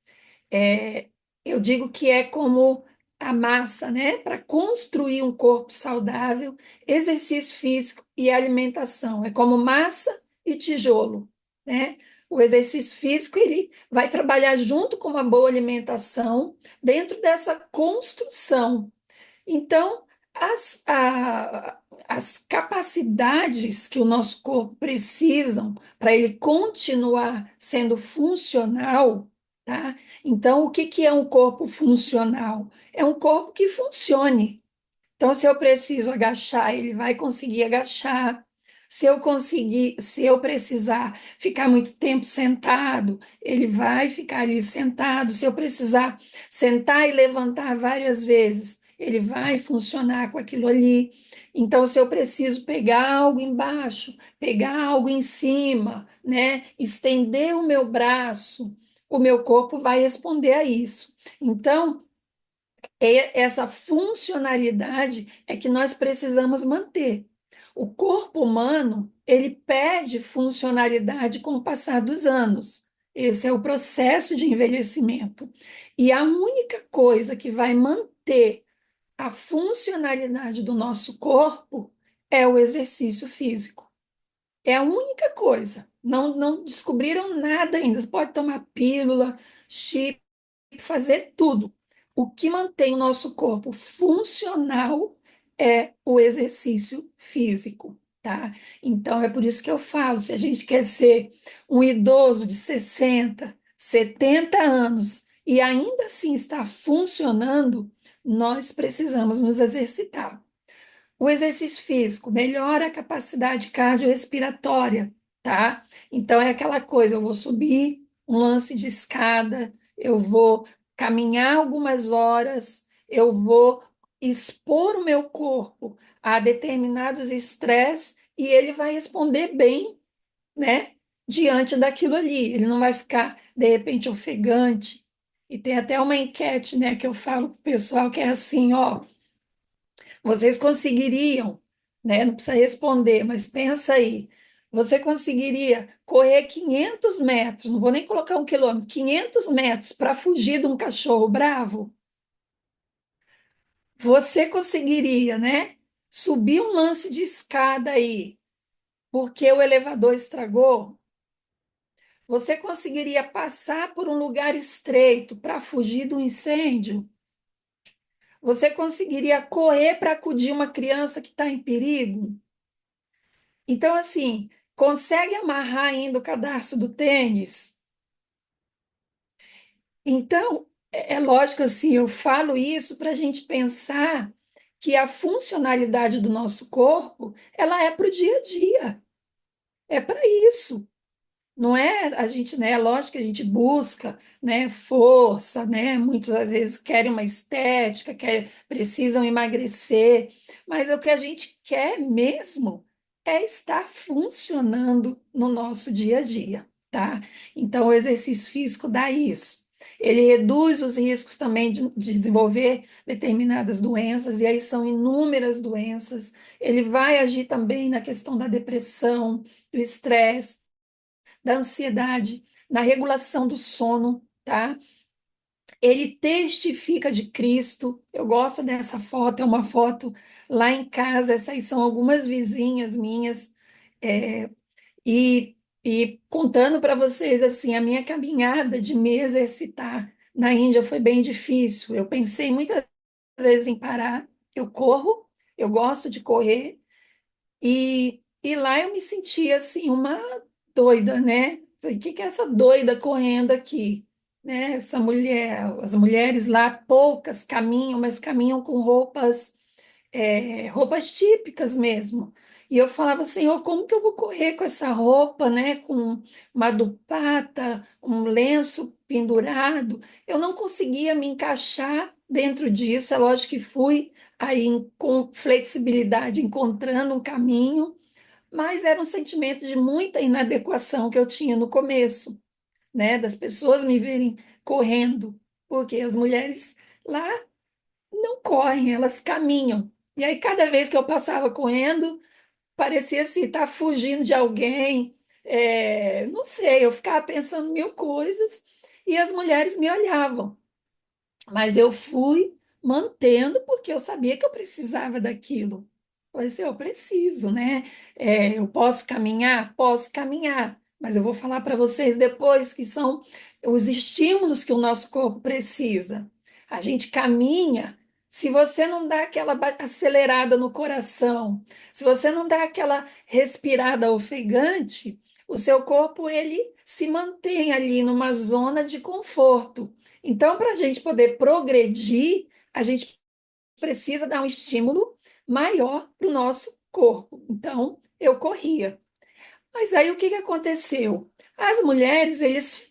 é, eu digo que é como a massa, né? Para construir um corpo saudável, exercício físico e alimentação. É como massa e tijolo, né? O exercício físico ele vai trabalhar junto com uma boa alimentação dentro dessa construção. Então, as capacidades que o nosso corpo precisam para ele continuar sendo funcional, tá? Então, o que que é um corpo funcional? É um corpo que funcione. Então, se eu preciso agachar, ele vai conseguir agachar. Se eu precisar ficar muito tempo sentado, ele vai ficar ali sentado. Se eu precisar sentar e levantar várias vezes, ele vai funcionar com aquilo ali. Então, se eu preciso pegar algo embaixo, pegar algo em cima, né, estender o meu braço, o meu corpo vai responder a isso. Então, essa funcionalidade é que nós precisamos manter. O corpo humano, ele perde funcionalidade com o passar dos anos. Esse é o processo de envelhecimento. E a única coisa que vai manter a funcionalidade do nosso corpo é o exercício físico. É a única coisa. Não descobriram nada ainda. Você pode tomar pílula, chip, fazer tudo. O que mantém o nosso corpo funcional é o exercício físico, tá? Então é por isso que eu falo, se a gente quer ser um idoso de 60, 70 anos e ainda assim estar funcionando, nós precisamos nos exercitar. O exercício físico melhora a capacidade cardiorrespiratória, tá? Então é aquela coisa, eu vou subir um lance de escada, eu vou caminhar algumas horas, eu vou expor o meu corpo a determinados estresses e ele vai responder bem, né? Diante daquilo ali. Ele não vai ficar, de repente, ofegante. E tem até uma enquete, né, que eu falo para o pessoal que é assim, ó. Vocês conseguiriam, né? Não precisa responder, mas pensa aí. Você conseguiria correr 500 metros, não vou nem colocar 1 quilômetro, 500 metros para fugir de um cachorro bravo? Você conseguiria, né? Subir um lance de escada aí, porque o elevador estragou? Você conseguiria passar por um lugar estreito para fugir do incêndio? Você conseguiria correr para acudir uma criança que está em perigo? Então, assim, consegue amarrar ainda o cadarço do tênis? Então, é lógico assim, eu falo isso para a gente pensar que a funcionalidade do nosso corpo, ela é para o dia a dia, é para isso. Não é a gente, né? É lógico que a gente busca, né, força, né? Muitas vezes querem uma estética, precisam emagrecer, mas o que a gente quer mesmo é estar funcionando no nosso dia a dia, tá? Então, o exercício físico dá isso. Ele reduz os riscos também de desenvolver determinadas doenças, e aí são inúmeras doenças. Ele vai agir também na questão da depressão, do estresse, da ansiedade, na regulação do sono, tá? Ele testifica de Cristo. Eu gosto dessa foto, é uma foto lá em casa. Essas são algumas vizinhas minhas, é, e, e contando para vocês assim, a minha caminhada de me exercitar na Índia foi bem difícil. Eu pensei muitas vezes em parar. Eu corro, eu gosto de correr, e lá eu me sentia assim, uma doida, né? O que que é essa doida correndo aqui? Né? Essa mulher, as mulheres lá, poucas caminham, mas caminham com roupas típicas mesmo. E eu falava, Senhor, como que eu vou correr com essa roupa, né? Com uma dupata, um lenço pendurado. Eu não conseguia me encaixar dentro disso. É lógico que fui aí com flexibilidade, encontrando um caminho, mas era um sentimento de muita inadequação que eu tinha no começo, né? Das pessoas me verem correndo, porque as mulheres lá não correm, elas caminham. E aí, cada vez que eu passava correndo, parecia assim, estar fugindo de alguém. Não sei, eu ficava pensando mil coisas e as mulheres me olhavam. Mas eu fui mantendo porque eu sabia que eu precisava daquilo. Falei assim, eu preciso, né? Eu posso caminhar? Posso caminhar, mas eu vou falar para vocês depois que são os estímulos que o nosso corpo precisa. A gente caminha, se você não dá aquela acelerada no coração, se você não dá aquela respirada ofegante, o seu corpo ele se mantém ali numa zona de conforto. Então, para a gente poder progredir, a gente precisa dar um estímulo maior para o nosso corpo. Então, eu corria. Mas aí o que que aconteceu? As mulheres,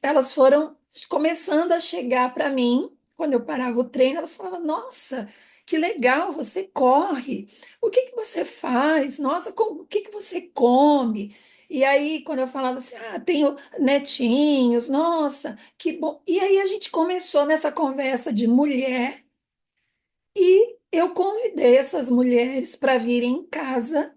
elas foram começando a chegar para mim, quando eu parava o treino, elas falavam: Nossa, que legal, você corre. O que que você faz? Nossa, o que que você come? E aí, quando eu falava assim, tenho netinhos, nossa, que bom. E aí a gente começou nessa conversa de mulher e eu convidei essas mulheres para virem em casa.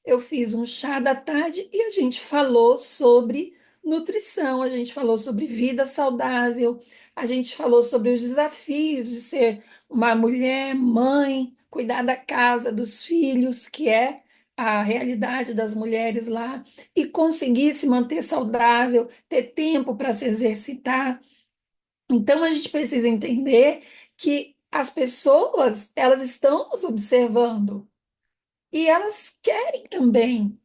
Eu fiz um chá da tarde e a gente falou sobre nutrição, a gente falou sobre vida saudável, a gente falou sobre os desafios de ser uma mulher, mãe, cuidar da casa, dos filhos, que é a realidade das mulheres lá, e conseguir se manter saudável, ter tempo para se exercitar. Então a gente precisa entender que as pessoas, elas estão nos observando e elas querem também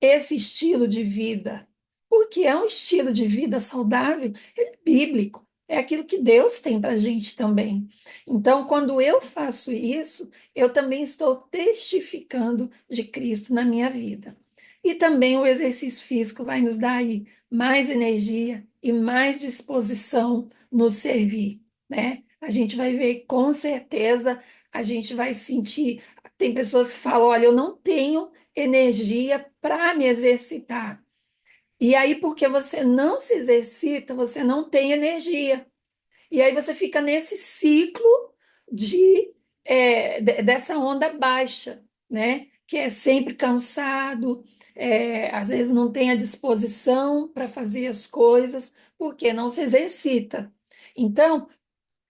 esse estilo de vida, porque é um estilo de vida saudável, ele é bíblico, é aquilo que Deus tem para a gente também. Então, quando eu faço isso, eu também estou testificando de Cristo na minha vida. E também o exercício físico vai nos dar aí mais energia e mais disposição nos servir, né? A gente vai ver com certeza, a gente vai sentir. Tem pessoas que falam: olha, eu não tenho energia para me exercitar. E aí, porque você não se exercita, você não tem energia. E aí você fica nesse ciclo dessa onda baixa, né? Que é sempre cansado, às vezes não tem a disposição para fazer as coisas, porque não se exercita. Então,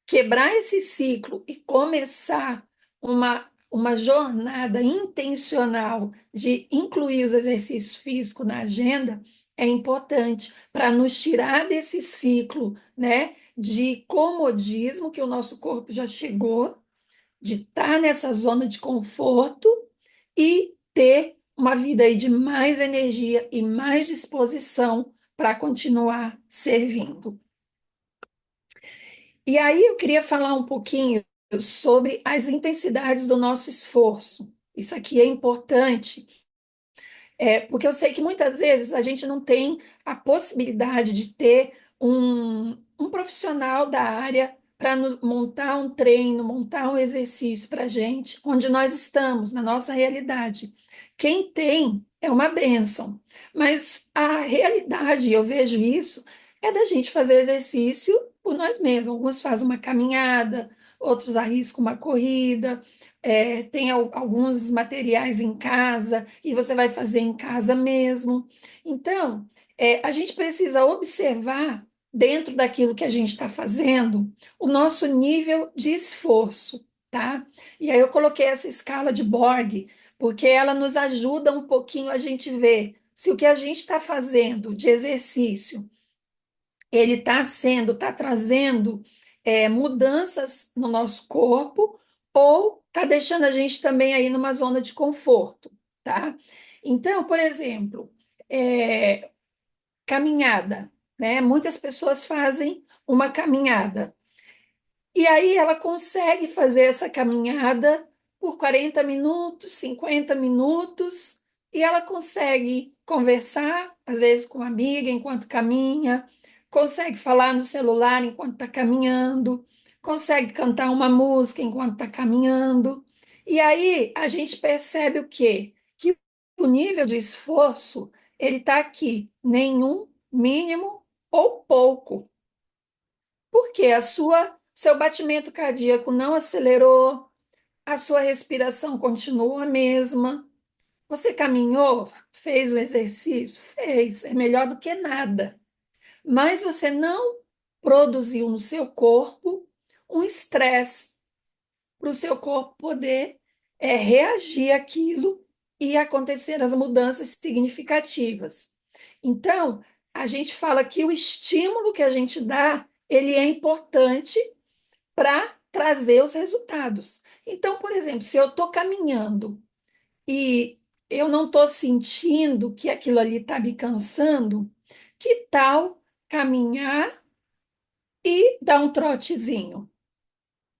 quebrar esse ciclo e começar uma jornada intencional de incluir os exercícios físicos na agenda é importante para nos tirar desse ciclo, né, de comodismo que o nosso corpo já chegou, de estar nessa zona de conforto e ter uma vida aí de mais energia e mais disposição para continuar servindo. E aí eu queria falar um pouquinho sobre as intensidades do nosso esforço. Isso aqui é importante, porque eu sei que muitas vezes a gente não tem a possibilidade de ter um profissional da área para montar um treino, montar um exercício para a gente, onde nós estamos, na nossa realidade. Quem tem é uma bênção, mas a realidade, eu vejo isso, é da gente fazer exercício por nós mesmos. Alguns fazem uma caminhada, outros arriscam uma corrida, tem alguns materiais em casa e você vai fazer em casa mesmo. Então, a gente precisa observar, dentro daquilo que a gente está fazendo, o nosso nível de esforço, tá? E aí eu coloquei essa escala de Borg, porque ela nos ajuda um pouquinho a gente ver se o que a gente está fazendo de exercício ele está trazendo mudanças no nosso corpo ou está deixando a gente também aí numa zona de conforto, tá? Então, por exemplo, caminhada, né? Muitas pessoas fazem uma caminhada. E aí ela consegue fazer essa caminhada por 40 minutos, 50 minutos, e ela consegue conversar, às vezes com uma amiga enquanto caminha, consegue falar no celular enquanto está caminhando, consegue cantar uma música enquanto está caminhando. E aí a gente percebe o quê? Que o nível de esforço ele está aqui, nenhum, mínimo ou pouco. Porque seu batimento cardíaco não acelerou, a sua respiração continuou a mesma. Você caminhou, fez o exercício, fez, é melhor do que nada. Mas você não produziu no seu corpo um estresse para o seu corpo poder reagir àquilo e acontecer as mudanças significativas. Então, a gente fala que o estímulo que a gente dá, ele é importante para trazer os resultados. Então, por exemplo, se eu estou caminhando e eu não estou sentindo que aquilo ali está me cansando, que tal caminhar e dar um trotezinho?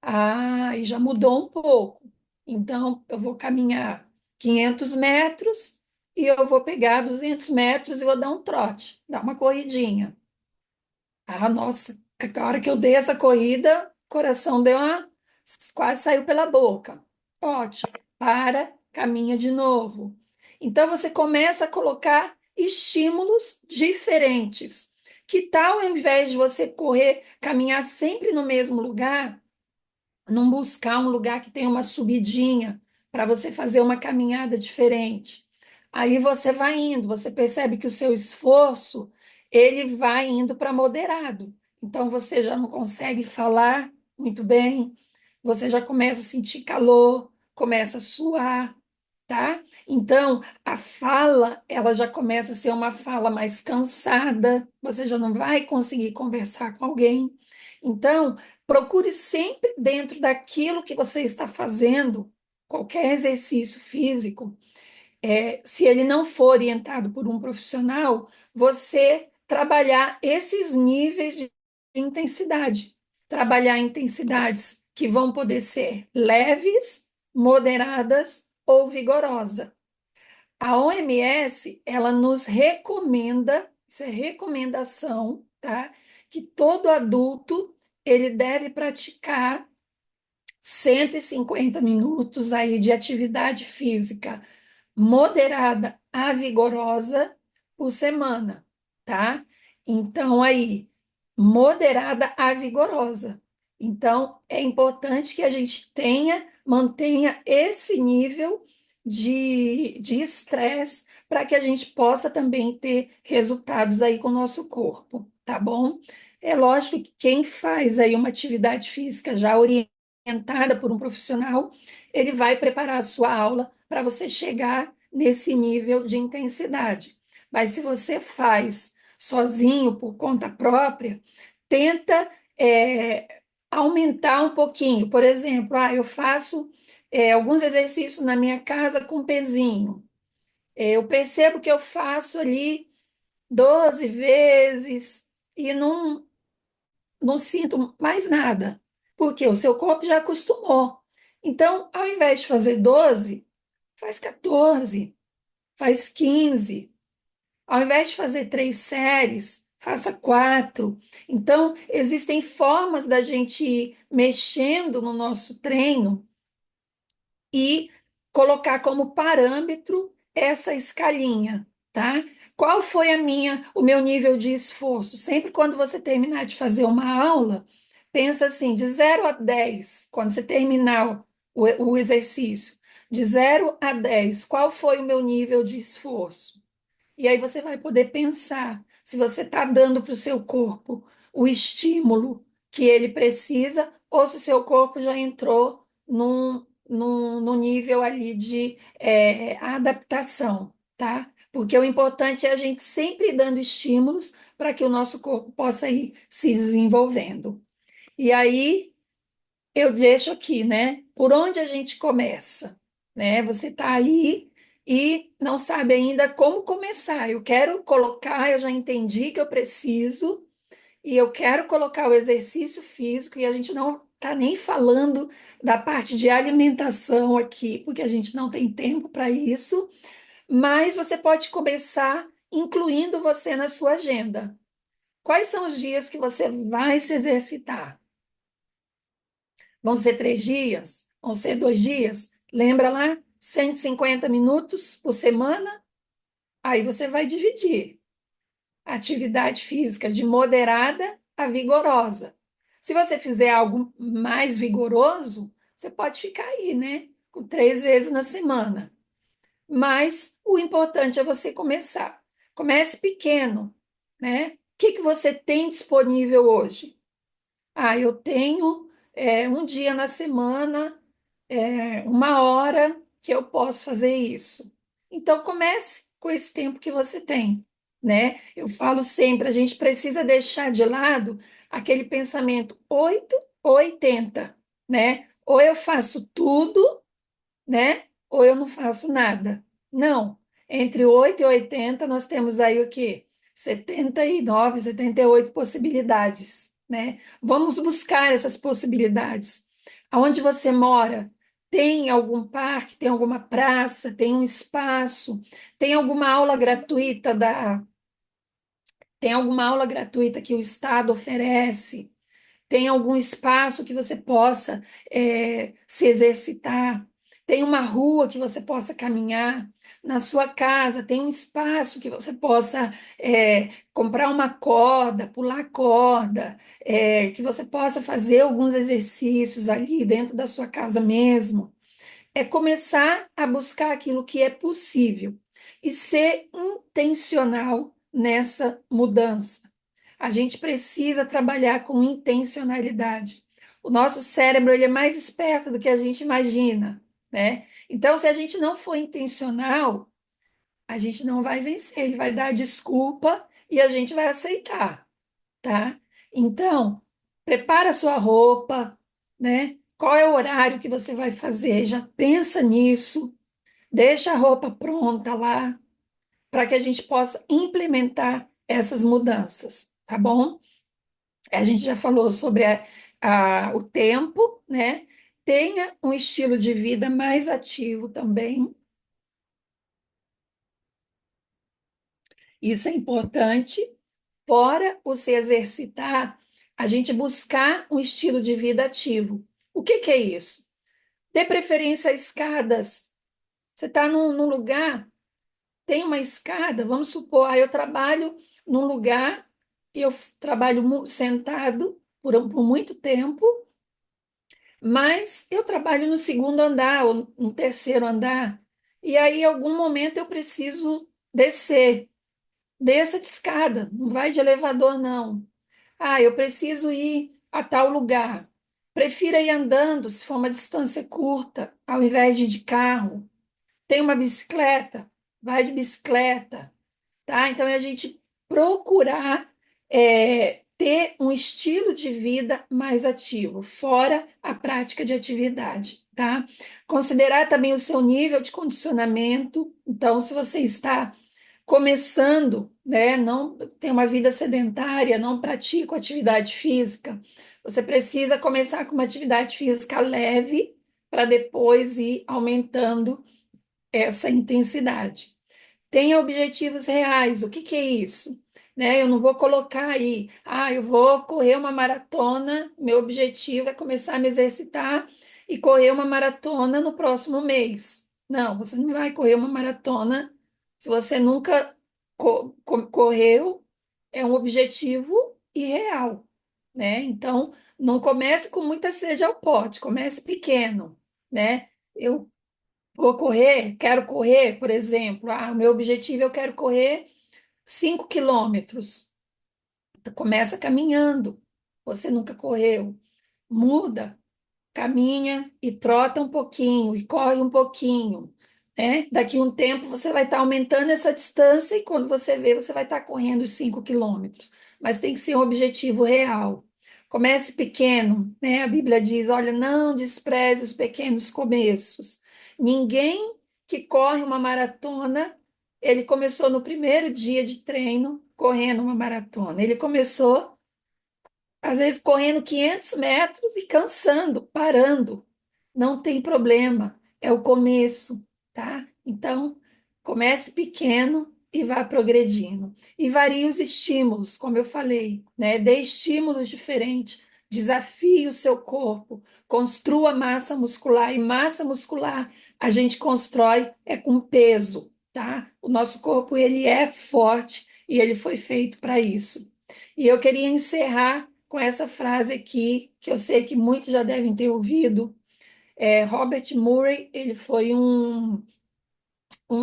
Ah, e já mudou um pouco. Então, eu vou caminhar 500 metros e eu vou pegar 200 metros e vou dar um trote, dar uma corridinha. Ah, nossa, a hora que eu dei essa corrida, o coração deu uma quase saiu pela boca. Ótimo. Para, caminha de novo. Então você começa a colocar estímulos diferentes. Que tal, ao invés de você correr, caminhar sempre no mesmo lugar, não buscar um lugar que tenha uma subidinha para você fazer uma caminhada diferente. Aí você vai indo, você percebe que o seu esforço ele vai indo para moderado. Então você já não consegue falar muito bem, você já começa a sentir calor, começa a suar, tá? Então a fala ela já começa a ser uma fala mais cansada, você já não vai conseguir conversar com alguém. Então, procure sempre dentro daquilo que você está fazendo, qualquer exercício físico, se ele não for orientado por um profissional, você trabalhar esses níveis de intensidade. Trabalhar intensidades que vão poder ser leves, moderadas ou vigorosas. A OMS, ela nos recomenda, isso é recomendação, tá? Que todo adulto ele deve praticar 150 minutos aí de atividade física moderada a vigorosa por semana, tá? Então, aí, moderada a vigorosa. Então, é importante que a gente mantenha esse nível de estresse para que a gente possa também ter resultados aí com o nosso corpo, tá bom? É lógico que quem faz aí uma atividade física já orientada por um profissional, ele vai preparar a sua aula para você chegar nesse nível de intensidade. Mas se você faz sozinho, por conta própria, tenta aumentar um pouquinho. Por exemplo, eu faço alguns exercícios na minha casa com pezinho. Eu percebo que eu faço ali 12 vezes e não sinto mais nada, porque o seu corpo já acostumou. Então, ao invés de fazer 12, faz 14, faz 15. Ao invés de fazer 3 séries, faça 4. Então, existem formas da gente ir mexendo no nosso treino e colocar como parâmetro essa escalinha, tá? Qual foi o meu nível de esforço? Sempre quando você terminar de fazer uma aula, pensa assim, de 0 a 10, quando você terminar o exercício, de 0 a 10, qual foi o meu nível de esforço? E aí você vai poder pensar se você está dando para o seu corpo o estímulo que ele precisa ou se o seu corpo já entrou num nível ali de adaptação, tá? Porque o importante é a gente sempre ir dando estímulos para que o nosso corpo possa ir se desenvolvendo. E aí eu deixo aqui, né? Por onde a gente começa, né? Você está aí e não sabe ainda como começar. Eu quero colocar, eu já entendi que eu preciso e eu quero colocar o exercício físico e a gente não está nem falando da parte de alimentação aqui, porque a gente não tem tempo para isso, mas você pode começar incluindo você na sua agenda. Quais são os dias que você vai se exercitar? Vão ser 3 dias? Vão ser 2 dias? Lembra lá? 150 minutos por semana? Aí você vai dividir. Atividade física de moderada a vigorosa. Se você fizer algo mais vigoroso, você pode ficar aí, né? Com 3 vezes na semana. Mas o importante é você começar. Comece pequeno, né? O que que você tem disponível hoje? Eu tenho um dia na semana, 1 hora que eu posso fazer isso. Então, comece com esse tempo que você tem, né? Eu falo sempre, a gente precisa deixar de lado aquele pensamento 8 ou 80, né? Ou eu faço tudo, né? Ou eu não faço nada. Não. Entre 8 e 80 nós temos aí o quê? 79, 78 possibilidades, né? Vamos buscar essas possibilidades. Aonde você mora? Tem algum parque, tem alguma praça, tem um espaço, tem alguma aula gratuita tem alguma aula gratuita que o Estado oferece? Tem algum espaço que você possa se exercitar? Tem uma rua que você possa caminhar? Na sua casa, tem um espaço que você possa comprar uma corda, pular corda, que você possa fazer alguns exercícios ali dentro da sua casa mesmo. É começar a buscar aquilo que é possível e ser intencional nessa mudança. A gente precisa trabalhar com intencionalidade. O nosso cérebro ele é mais esperto do que a gente imagina, né? Então, se a gente não for intencional, a gente não vai vencer. Ele vai dar desculpa e a gente vai aceitar, tá? Então, prepara a sua roupa, né? Qual é o horário que você vai fazer? Já pensa nisso, deixa a roupa pronta lá, para que a gente possa implementar essas mudanças, tá bom? A gente já falou sobre o tempo, né? Tenha um estilo de vida mais ativo também. Isso é importante. Fora o se exercitar, a gente buscar um estilo de vida ativo. O que que é isso? Dê preferência a escadas. Você está num lugar, tem uma escada, vamos supor, eu trabalho num lugar e eu trabalho sentado por muito tempo, mas eu trabalho no segundo andar ou no terceiro andar, e aí, em algum momento, eu preciso descer. Desça de escada, não vai de elevador, não. Ah, eu preciso ir a tal lugar. Prefira ir andando, se for uma distância curta, ao invés de ir de carro. Tem uma bicicleta? Vai de bicicleta, tá? Então, é a gente procurar ter um estilo de vida mais ativo, fora a prática de atividade, tá? Considerar também o seu nível de condicionamento. Então, se você está começando, né, não tem uma vida sedentária, não pratica atividade física, você precisa começar com uma atividade física leve para depois ir aumentando essa intensidade. Tenha objetivos reais. O que que é isso? Né? Eu não vou colocar aí, eu vou correr uma maratona, meu objetivo é começar a me exercitar e correr uma maratona no próximo mês. Não, você não vai correr uma maratona se você nunca correu, é um objetivo irreal, né? Então, não comece com muita sede ao pote, comece pequeno, né? Eu vou correr, quero correr, por exemplo, o meu objetivo eu quero correr 5 quilômetros. Começa caminhando. Você nunca correu. Muda, caminha e trota um pouquinho e corre um pouquinho, né? Daqui a um tempo você vai estar aumentando essa distância e quando você vê, você vai estar correndo os 5 quilômetros. Mas tem que ser um objetivo real. Comece pequeno, né? A Bíblia diz: olha, não despreze os pequenos começos. Ninguém que corre uma maratona, ele começou no primeiro dia de treino correndo uma maratona. Ele começou às vezes correndo 500 metros e cansando, parando. Não tem problema, é o começo, tá? Então, comece pequeno e vá progredindo. E varie os estímulos, como eu falei, né? Dê estímulos diferentes, desafie o seu corpo, construa massa muscular. E massa muscular a gente constrói com peso, tá? O nosso corpo, ele é forte e ele foi feito para isso. E eu queria encerrar com essa frase aqui, que eu sei que muitos já devem ter ouvido. Robert Murray, ele foi um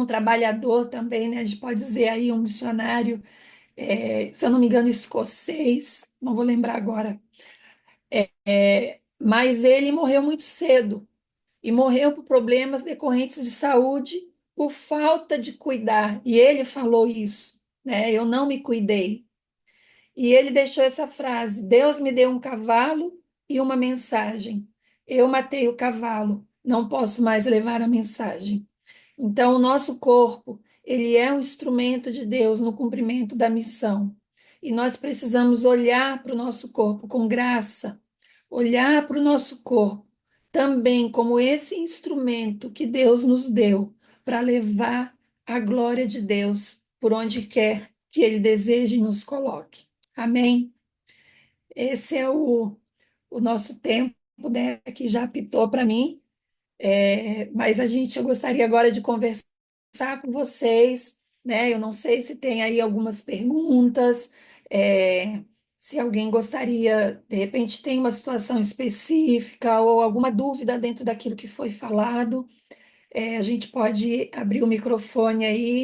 trabalhador também, né? A gente pode dizer aí um missionário, se eu não me engano, escocês, não vou lembrar agora, mas ele morreu muito cedo e morreu por problemas decorrentes de saúde, por falta de cuidar. E ele falou isso, né? Eu não me cuidei. E ele deixou essa frase: Deus me deu um cavalo e uma mensagem. Eu matei o cavalo, não posso mais levar a mensagem. Então, o nosso corpo, ele é um instrumento de Deus no cumprimento da missão. E nós precisamos olhar para o nosso corpo com graça, olhar para o nosso corpo também como esse instrumento que Deus nos deu para levar a glória de Deus por onde quer que Ele deseje e nos coloque. Amém? Esse é o nosso tempo, né, que já apitou para mim. Mas eu gostaria agora de conversar com vocês, né? Eu não sei se tem aí algumas perguntas, se alguém gostaria, de repente tem uma situação específica ou alguma dúvida dentro daquilo que foi falado, a gente pode abrir o microfone aí